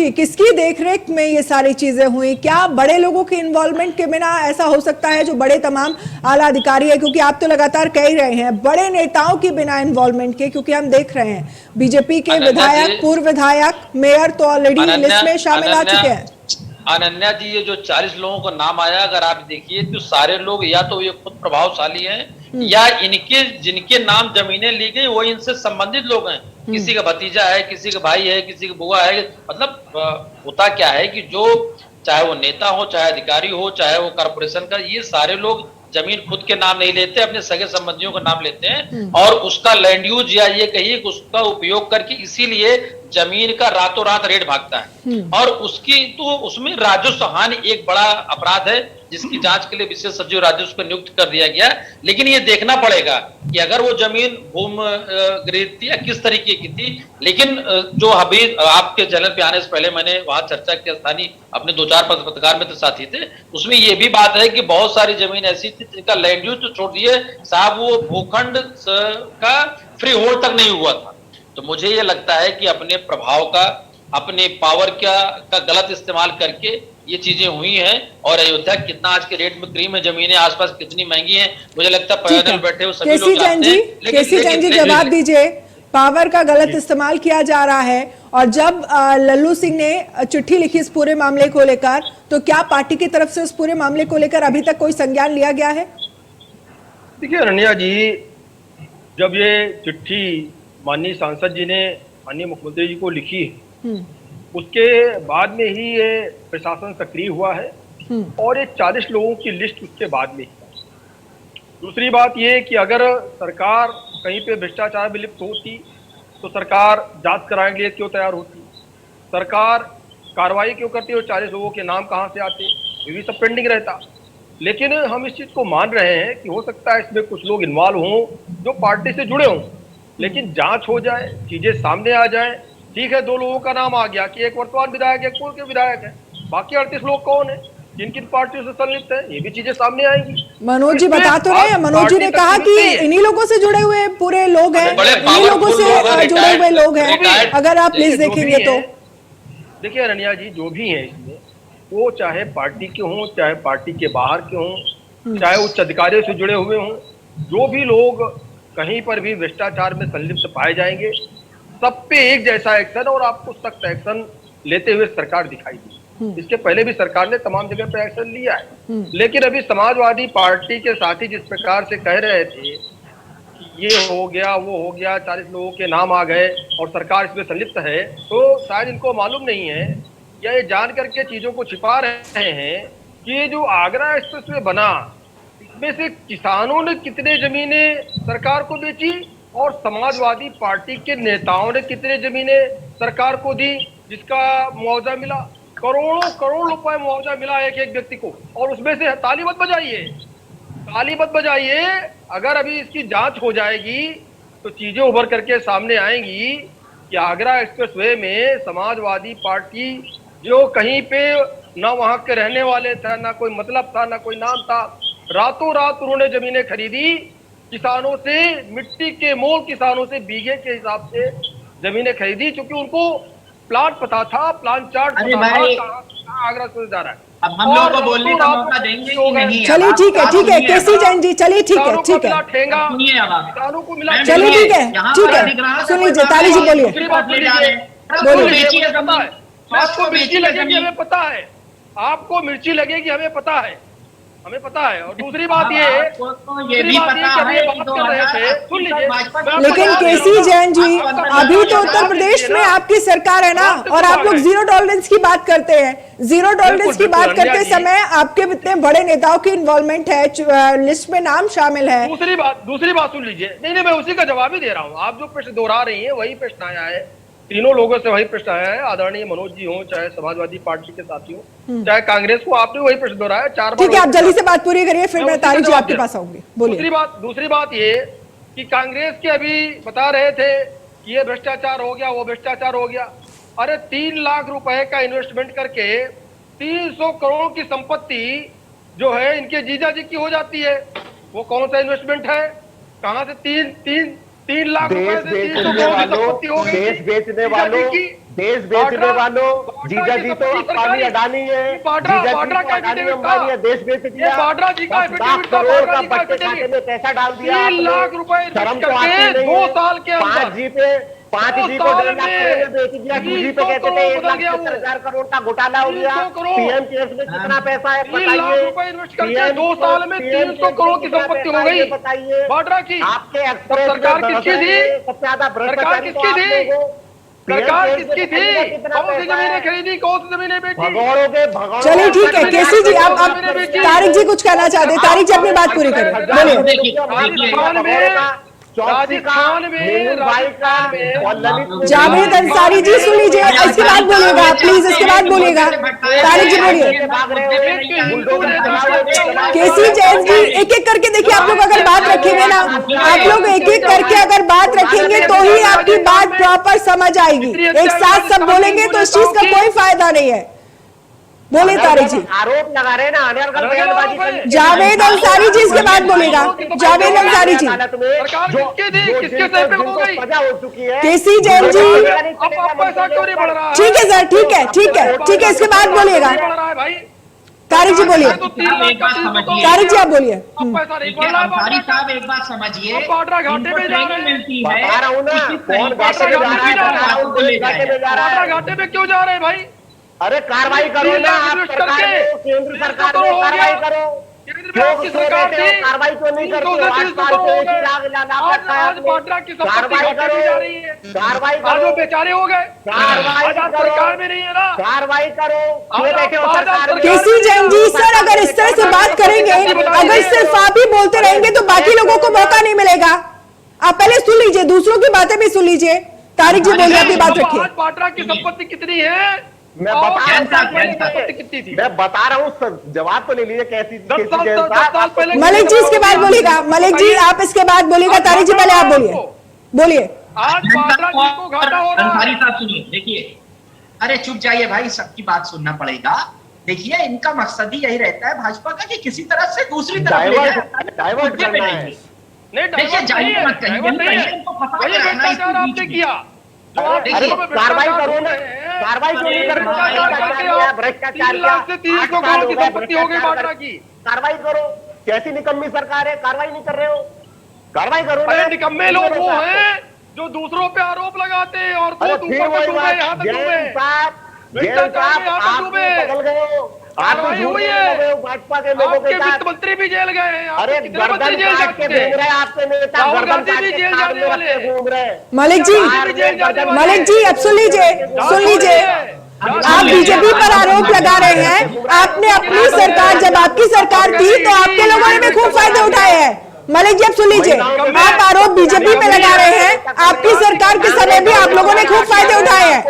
जी, किसकी देखरेख में ये सारी चीजें हुई? क्या बड़े लोगों के इन्वॉल्वमेंट के बिना ऐसा हो सकता है, जो बड़े तमाम आला अधिकारी है, क्योंकि आप तो लगातार कह ही रहे हैं बड़े नेताओं की बिना इन्वॉल्वमेंट के, क्योंकि हम देख रहे हैं बीजेपी के विधायक, पूर्व विधायक, मेयर तो ऑलरेडी लिस्ट में शामिल आ चुके हैं। अनन्या जी, ये जो 40 लोगों का नाम आया, अगर आप देखिए तो सारे लोग या तो ये खुद प्रभावशाली हैं या इनके जिनके नाम जमीनें ली गई वो इनसे संबंधित लोग हैं। किसी का भतीजा है, किसी का भाई है, किसी का बुआ है। मतलब होता क्या है कि जो चाहे वो नेता हो, चाहे अधिकारी हो, चाहे वो कॉर्पोरेशन का, ये सारे लोग जमीन खुद के नाम नहीं लेते, अपने सगे संबंधियों का नाम लेते हैं और उसका लैंड यूज या ये कहिए उसका उपयोग करके, इसीलिए जमीन का रातों रात रेट भागता है। और उसकी तो उसमें राजस्व हानि एक बड़ा अपराध है, जिसकी जांच के लिए विशेष सचिव राजस्व को नियुक्त कर दिया गया। लेकिन ये देखना पड़ेगा कि अगर वो जमीन भूमि गृहित थी या किस तरीके की थी। लेकिन जो अभी आपके चैनल पे आने से पहले मैंने वहां चर्चा की, स्थानीय अपने 2-4 पत्रकार मित्र साथी थे, उसमें ये भी बात है कि बहुत सारी जमीन ऐसी थी जिनका लैंड यूज तो छोड़ दिए साहब, वो भूखंड का फ्री होल्ड तक नहीं हुआ था। तो मुझे ये लगता है कि अपने प्रभाव का, अपने पावर का गलत इस्तेमाल करके ये चीजें हुई हैं। और अयोध्या कितना आज के रेट में क्रीम है, जमीनें आसपास कितनी महंगी हैं, मुझे लगता है पैनल बैठे हुए सभी लोग जानते हैं। केसी जैन जी, जवाब दीजिए। पावर का गलत इस्तेमाल किया जा रहा है, और जब लल्लू सिंह ने चिट्ठी लिखी इस पूरे मामले को लेकर, तो क्या पार्टी की तरफ से उस पूरे मामले को लेकर अभी तक कोई संज्ञान लिया गया है? देखिए अनन्या जी, जब ये चिट्ठी माननीय सांसद जी ने माननीय मुख्यमंत्री जी को लिखी, उसके बाद में ही ये प्रशासन सक्रिय हुआ है और ये 40 लोगों की लिस्ट उसके बाद में ही। दूसरी बात ये कि अगर सरकार कहीं पे भ्रष्टाचार में लिप्त होती तो सरकार जांच कराने के लिए क्यों तैयार होती? सरकार कार्रवाई क्यों करती? और 40 लोगों के नाम कहाँ से आते? ये भी सब पेंडिंग रहता। लेकिन हम इस चीज को मान रहे हैं कि हो सकता है इसमें कुछ लोग इन्वॉल्व हों जो पार्टी से जुड़े हों, लेकिन जांच हो जाए, चीजें सामने आ जाए। ठीक है, 2 लोगों का नाम आ गया कि एक वर्तमान विधायक, एक पूर्व के विधायक है, बाकी 38 लोग कौन है, किन किन पार्टियों से संलिप्त है, ये भी चीजें सामने आएंगी। मनोज जी बता तो रहे हैं, मनोज जी ने कहा कि इन्हीं लोगों से जुड़े हुए पूरे लोग हैं, इन्हीं लोगों से जुड़े हुए लोग हैं, अगर आप लिस्ट देखेंगे तो। देखिए अनन्या जी, जो भी है इसमें, वो चाहे पार्टी के हों, चाहे पार्टी के बाहर के हों, चाहे उच्च अधिकारियों से जुड़े हुए हों, जो भी लोग कहीं पर भी भ्रष्टाचार में संलिप्त पाए जाएंगे, सब पे एक जैसा एक्शन और आपको सख्त एक्शन लेते हुए सरकार दिखाई दी। इसके पहले भी सरकार ने तमाम जगह पे एक्शन लिया है। लेकिन अभी समाजवादी पार्टी के साथी जिस प्रकार से कह रहे थे कि ये हो गया, वो हो गया, 40 लोगों के नाम आ गए और सरकार इसमें संलिप्त है, तो शायद इनको मालूम नहीं है या ये जान करके चीजों को छिपा रहे हैं कि ये जो आगरा एक्सप्रेसवे बना, इसमें से किसानों ने कितने जमीनें सरकार को बेची और समाजवादी पार्टी के नेताओं ने कितने जमीनें सरकार को दी, जिसका मुआवजा मिला। करोड़ों करोड़ रुपए मुआवजा मिला एक एक व्यक्ति को। और उसमें से ताली मत बजाइए, ताली मत बजाइए, अगर अभी इसकी जांच हो जाएगी तो चीजें उभर करके सामने आएंगी कि आगरा एक्सप्रेसवे में समाजवादी पार्टी, जो कहीं पे ना वहां के रहने वाले थे, ना कोई मतलब था, ना कोई नाम था, रातों रात उन्होंने जमीनें खरीदी, किसानों से मिट्टी के मोल, किसानों से बीघे के हिसाब से जमीनें खरीदी, क्योंकि उनको प्लान पता था, प्लान चार्ट पता था आगरा से जा रहा है। अब हम लोगों को बोलने का मौका देंगे कि नहीं? चलिए ठीक है, ठीक है केसी जैन जी, चलिए ठीक है, ठीक है, किसानों को मिला, चलिए ठीक है, ठीक है, सुन लीजिए, ताली जी बोलिए, आपको मिर्ची लगेगी हमें पता है, आपको मिर्ची लगेगी हमें पता है, हमें पता है। और दूसरी बात ये भी पता है, लेकिन केसी जैन जी, अभी तो उत्तर प्रदेश में आपकी सरकार है ना, और आप लोग जीरो टॉलरेंस की बात करते हैं। जीरो टॉलरेंस की बात करते समय आपके इतने बड़े नेताओं की इन्वॉल्वमेंट है, लिस्ट में नाम शामिल है। दूसरी बात सुन लीजिए। नहीं, मैं उसी का जवाब ही दे रहा हूँ। आप जो प्रश्न दोहरा रही है वही प्रश्न आया है, तीनों लोगों से वही प्रश्न आया है, आदरणीय मनोज जी हो, चाहे समाजवादी पार्टी के साथी हो, चाहे कांग्रेस को, आपने वही प्रश्न दोहराया 4 बार। ठीक है, आप जल्दी से बात पूरी करिए, फिर मैं ताली जी आपके पास आऊंगी। बोलिए। दूसरी बात ये कि कांग्रेस के अभी बता रहे थे कि ये भ्रष्टाचार हो गया, वो भ्रष्टाचार हो गया। अरे 3 लाख रुपए का इन्वेस्टमेंट करके 300 करोड़ की संपत्ति जो है इनके जीजा जी की हो जाती है। वो कौन सा इन्वेस्टमेंट है? कहां से 3 लाख रुपए देश से बेचने 300 करोड़ की वालों, संपत्ति हो गई देश थी। बेचने जीजा वालों, जी की देश बेचने वालों, जीजा जी तो अंबानी अडानी है, बाड्रा जीजा जी बाड्रा तो का अडानी एफिडेविट अंबानी है, देश बेच ये दिया, बाड्रा जी का 10 लाख एफिडेविट था, करोड़ बाड्रा का जी का बच्चे खाते एफिडेविट में पैसा डाल दिया 3 आपने। लाख रुपए शर्म इन्वेस्ट तो आती करके नहीं 2 है। साल के अंदर 5 जी पे 5 जी को 1.5 लाख करोड़ में बेच दिया, 2 जी पे कहते थे 1,70,000 करोड़ का घोटाला हो गया। 300 करोड़। पीएम केयर्स में कितना पैसा है 3 लाख बताइए। रुपए इन्वेस्ट करके 2 साल में 300 करोड़ की संपत्ति हो गई बताइए बाड्रा की। आपके तब एक्सप्रेस सरकार में किसकी थी? सबसे ज्यादा सरकार भ्रष्टाचारी तो किसकी आप थी? लोग हो। सरकार PM किसकी केयर्स में थी? कितना कौन सी पैसा जमीनें है? खरीदी, कौन सी जमीनें बेची? भगौड़ों के भगौड़ों चलिए ठीक है, केसी जी आप तारिक जी कुछ कहना चाहते हैं, तारिक जी अपनी बात पूरी करें, बोलिए। राजस्थान में और ललित जावेद अंसारी जी सुन लीजिए, इसके बाद बोलिएगा प्लीज, इसके बाद बोलिएगा। तारिक जी बोलिए। केसी जैन जी एक एक करके देखिए, आप लोग अगर बात रखेंगे ना, आप लोग एक एक करके अगर बात रखेंगे तो ही आपकी बात प्रॉपर समझ आएगी। एक साथ सब बोलेंगे तो इस चीज का कोई फायदा नहीं है। बोलिए तारिक जी। आरोप लगा रहे ना अनर्गल बयानबाजी करने। जावेद अंसारी जी इसके बाद बोलेगा, जावेद अंसारी जी। सरकार किसकी थी? किसके सर पे हो गई? सजा हो चुकी है। केसी जैन जी अब पैसा क्यों नहीं बढ़ रहा है? ठीक है सर, ठीक है ठीक है ठीक है, इसके बाद बोलिएगा। नहीं बढ़ रहा है भाई। तारिक जी बोलिए, तो 3 लाख का 300 करोड़। तारिक जी आप बोलिए। अब पैसा नहीं देखिए बढ़ रहा है अंसारी बाड्रा का। साहब एक बात समझिए, अब बाड्रा घाटे में जा रहे हैं। मिलती है बता रहा हूँ ना, किस कौन तरीके से घाटे में जा रहा है, बाड्रा बता रहा हूँ, को ले देश घाटे में जाएगा। जा रहा बाड्रा है। घाटे में क्यों जा रहे हैं भाई? अरे कार्रवाई करो ना, आप सरकार में, केंद्र सरकार में कार्रवाई करो। केंद्र में क्यों आपकी सो सरकार लेते हो? थी। कार्रवाई क्यों नहीं करते हो? 300 8 साल से एक ही लाभ लाभ रखा है आज आपने। बाड्रा की संपत्ति कार्रवाई घाटे करो, में जा रही है। कार्रवाई आज करो, वो बेचारे हो गए। कार्रवाई आज आप करो। सरकार में नहीं है ना। कार्रवाई करो। आज क्यों बैठे हो आप सरकार में? केसी जैन जी सर, अगर इस तरह से बात करेंगे, अगर सिर्फ आप ही बोलते रहेंगे तो बाकी लोगों को मौका नहीं मिलेगा। आप पहले सुन लीजिए, दूसरों की बातें भी सुन लीजिए। तारिक जी बोलिए, अपनी बात रखिए। आज बाड्रा की संपत्ति कितनी है? मैं और बता रहा हूँ, 10 साल पहले संपत्ति कितनी थी? मैं बता रहा हूँ सर, जवाब तो ले लीजिए। कैसी 10 साल पहले मलिक जी इसके बाद बोलिएगा, मलिक जी आप इसके बाद बोलिएगा। तारिक जी पहले आप बोलिए, बोलिए। आज बाड्रा जी को घाटा हो रहा अंसारी है। साहब सुनिए, देखिए, अरे चुप जाइए भाई, सबकी बात सुनना पड़ेगा। देखिए इनका मकसद ही यही रहता है भाजपा का कि किसी तरह से दूसरी तरफ ले जाए, डाइवर्ट मुद्दे पे करना नहीं है। है। नहीं देखिए, डाइवर्ट जाइए नहीं है, मत कहिए, डाइवर्ट नहीं है। कहिए इनको फंसा वही के रखना है भ्रष्टाचार इसके आपने बीच किया। जो आप अरे देखो, कार्रवाई भ्रष्टाचार करो ना, कर रहे हैं। कार्रवाई क्यों नहीं कर रहे? भ्रष्टाचार करके आप भ्रष्टाचार 3 लाख से 300 करोड़ की संपत्ति हो गई बाड्रा की। कार्रवाई करो। कैसी निकम्मी सरकार है, कार्रवाई नहीं कर रहे हो? कार्रवाई करो ना। अरे निकम्मे लोग वो हैं जो दूसरों पे आरोप लगाते हैं और अरे खुद फिर ऊपर वही तक डूबे, यहाँ बात, तक डूबे। जैन साहब, भ्रष्टाचार में यहाँ तक आप डूबे। बदल गए हो। आप तो कार्रवाई झूठ हुई बोल है। रहे हो भाजपा के लोगों आपके के साथ। वित्त मंत्री भी जेल गए हैं। आपके अरे कितने मंत्री गर्दन जेल जा काट के चुके हैं? घूम रहे हैं आपके नेता, राहुल गर्दन गांधी काट भी के जेल कान जाने में वाले रख के हैं। घूम रहे हैं। मलिक जी, मलिक जी अब सुन लीजिए, सुन लीजिए। आप बीजेपी पर आरोप लगा रहे हैं। आपने अपनी सरकार, जब आपकी सरकार थी तो आपके लोगों ने भी खूब फायदे उठाए हैं। मलिक जी अब सुन लीजिए, आप आरोप बीजेपी पे लगा रहे हैं। आपकी सरकार के समय भी आप लोगों ने खूब फायदे उठाए हैं,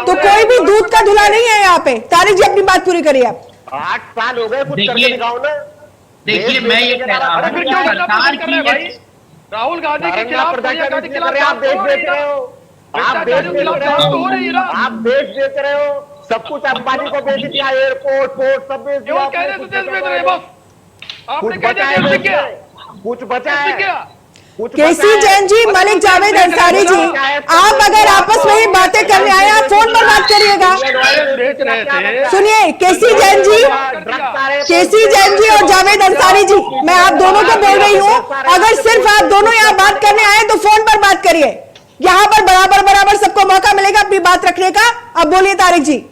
तो कोई भी दूध का धुला नहीं है यहाँ पे। तारिक जी अपनी बात पूरी करिए आप। 8 साल हो गए, कुछ करके देखिए, दिखाओ ना। देखिए मैं ये कह रहा अरे हूँ फिर कि क्यों सरकार कर रहे हैं भाई? की राहुल गांधी के खिलाफ, सोनिया गांधी के खिलाफ आप देश बेच रहे हो। आप देश भ्रष्टाचारियों के बेच खिलाफ रहे जांच तो हो हो। रही है ना। आप देश बेच रहे हो। सब कुछ अंबानी को बेच दिया, एयरपोर्ट पोर्ट सब बेच दिया। क्यों कह रहे थे देश बेच रहे हैं? बस आपने कुछ कह बचा दिया है देश क्या? कुछ बचा देश है क्या? कुछ केसी बचा है। जैन जी, मलिक जावेद अंसारी जी, आप अगर आपस में ही बातें करने आए, आप फोन पर बात करिएगा। बेच रहे थे। सुनिए केसी जैन जी, केसी जैन जी और जावेद अंसारी जी, मैं आप दोनों को बोल रही हूँ, अगर सिर्फ आप दोनों यहाँ बात करने आए तो फोन पर बात करिए। यहाँ पर बराबर बराबर सबको मौका मिलेगा अपनी बात रखने का। अब बोलिए तारिक जी।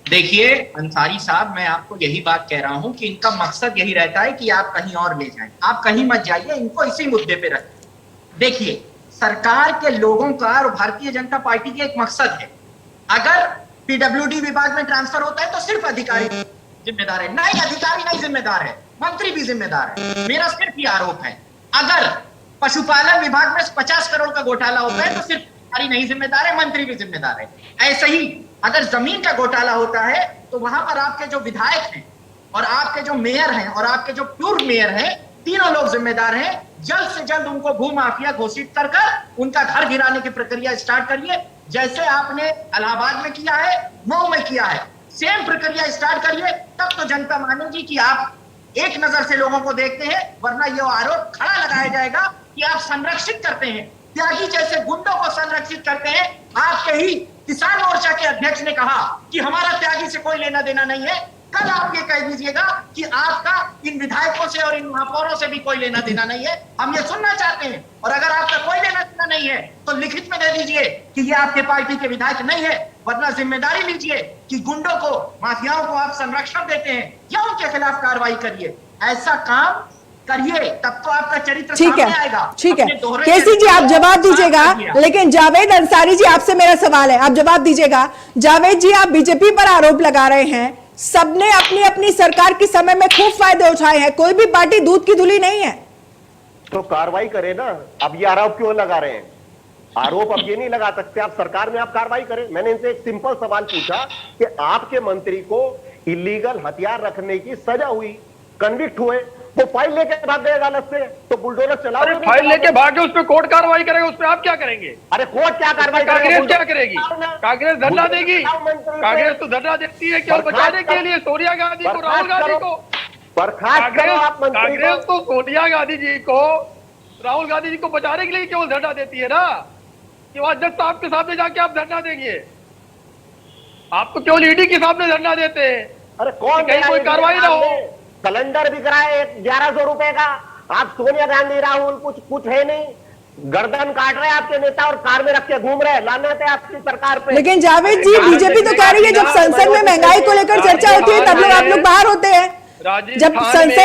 देखिए अंसारी साहब, मैं आपको यही बात कह रहा हूं कि इनका मकसद यही रहता है कि आप कहीं और ले जाएं, आप कहीं मत जाइए, इनको इसी मुद्दे पे रखें। देखिए सरकार के लोगों का और भारतीय जनता पार्टी का एक मकसद है, अगर पीडब्ल्यूडी विभाग में ट्रांसफर होता है तो सिर्फ अधिकारी जिम्मेदार है, नहीं अधिकारी नहीं जिम्मेदार है, मंत्री भी जिम्मेदार है। मेरा सिर्फ ये आरोप है, अगर पशुपालन विभाग में 50 करोड़ का घोटाला होता है तो सिर्फ अधिकारी नहीं जिम्मेदार है, मंत्री भी जिम्मेदार है। ऐसे ही अगर जमीन का घोटाला होता है तो वहां पर आपके जो विधायक हैं और आपके जो मेयर हैं और आपके जो पूर्व मेयर हैं, तीनों लोग जिम्मेदार हैं। जल्द से जल्द उनको भूमाफिया घोषित कर उनका घर गिराने की प्रक्रिया स्टार्ट करिए, जैसे आपने इलाहाबाद में किया है, मऊ में किया है, सेम प्रक्रिया स्टार्ट करिए। तब तो जनता मानेगी कि आप एक नजर से लोगों को देखते हैं, वरना यह आरोप खड़ा लगाया जाएगा कि आप संरक्षित करते हैं, त्यागी जैसे गुंडों को संरक्षित करते हैं। आपके ही किसान मोर्चा के अध्यक्ष ने कहा कि हमारा त्यागी से कोई लेना देना नहीं है। कल आप ये कह दीजिएगा कि आपका इन विधायकों से और इन महापौरों से भी कोई लेना देना नहीं है। हम ये सुनना चाहते हैं, और अगर आपका कोई लेना देना नहीं है तो लिखित में दे दीजिए कि ये आपके पार्टी के विधायक नहीं है, वरना जिम्मेदारी लीजिए कि गुंडों को, माफियाओं को आप संरक्षण देते हैं या उनके खिलाफ कार्रवाई करिए। ऐसा काम करिए, तब तो आपका चरित्र ठीक सामने है, आएगा। ठीक है। अपने दोहरे केसी जी, आप जवाब चरित्र को दीजिएगा, साफ करिए। लेकिन जावेद अंसारी जी, आपसे मेरा सवाल है, आप जवाब दीजिएगा। जावेद जी, आप बीजेपी पर आरोप लगा रहे हैं, सबने अपनी अपनी सरकार के समय में खूब फायदे उठाए हैं, कोई भी पार्टी दूध की धुली नहीं है। तो कार्रवाई करे ना। अब ये आरोप क्यों लगा रहे हैं? आरोप अब ये नहीं लगा सकते आप, सरकार में आप कार्रवाई करें। मैंने इनसे एक सिंपल सवाल पूछा कि आपके मंत्री को इलीगल हथियार रखने की सजा हुई, कन्विक्ट हुए, वो फाइल लेके भाग गए अदालत से, तो बुलडोजर चलाओ। अरे फाइल लेके भागे, उस पर कोर्ट कार्रवाई करेगा, उस पर आप क्या करेंगे? अरे कोर्ट क्या कार्रवाई कांग्रेस क्या करेगी? कांग्रेस धरना देगी? कांग्रेस तो धरना देती है केवल बचाने के लिए सोनिया गांधी को, राहुल गांधी को। बर्खास्त करो आप मंत्री को। कांग्रेस तो सोनिया गांधी जी को, राहुल गांधी जी को बचाने के लिए केवल धरना देती है ना, कि वहां जज साहब के सामने जाके आप धरना देंगे? आप तो केवल ईडी के सामने धरना देते हैं। अरे कौन कहीं कोई कार्रवाई ना हो। सिलेंडर बिक रहा है 1100 रुपए का, आप सोनिया गांधी, राहुल कुछ है नहीं, गर्दन काट रहे हैं आपके नेता और कार में रख के घूम रहे हैं। लानत है आपकी सरकार पे। लेकिन जावेद जी, बीजेपी तो कह रही है जब संसद में महंगाई को लेकर चर्चा होती है तब लोग आप लोग बाहर होते हैं, जब संसद